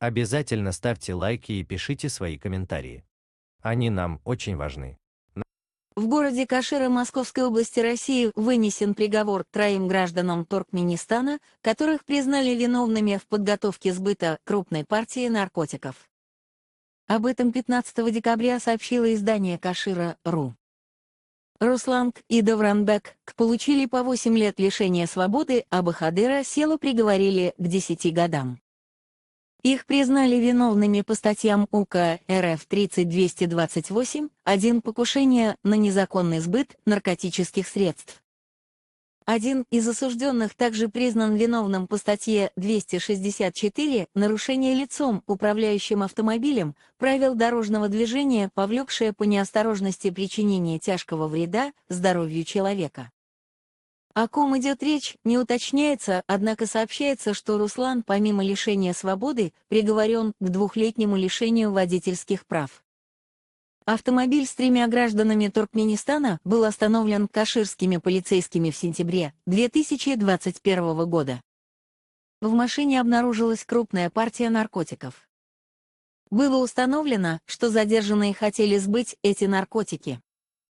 Обязательно ставьте лайки и пишите свои комментарии. Они нам очень важны. В городе Кашира Московской области России вынесен приговор 3 гражданам Туркменистана, которых признали виновными в подготовке сбыта крупной партии наркотиков. Об этом 15 декабря сообщило издание Кашира.ру. Русланг и Давранбек получили по 8 лет лишения свободы, а Бахадыра Селу приговорили к 10 годам. Их признали виновными по статьям УК РФ 30228, 1 покушение на незаконный сбыт наркотических средств. Один из осужденных также признан виновным по статье 264 «Нарушение лицом, управляющим автомобилем, правил дорожного движения, повлекшее по неосторожности причинение тяжкого вреда здоровью человека». О ком идет речь, не уточняется, однако сообщается, что Руслан, помимо лишения свободы, приговорен к 2-летнему лишению водительских прав. Автомобиль с 3 гражданами Туркменистана был остановлен каширскими полицейскими в сентябре 2021 года. В машине обнаружилась крупная партия наркотиков. Было установлено, что задержанные хотели сбыть эти наркотики.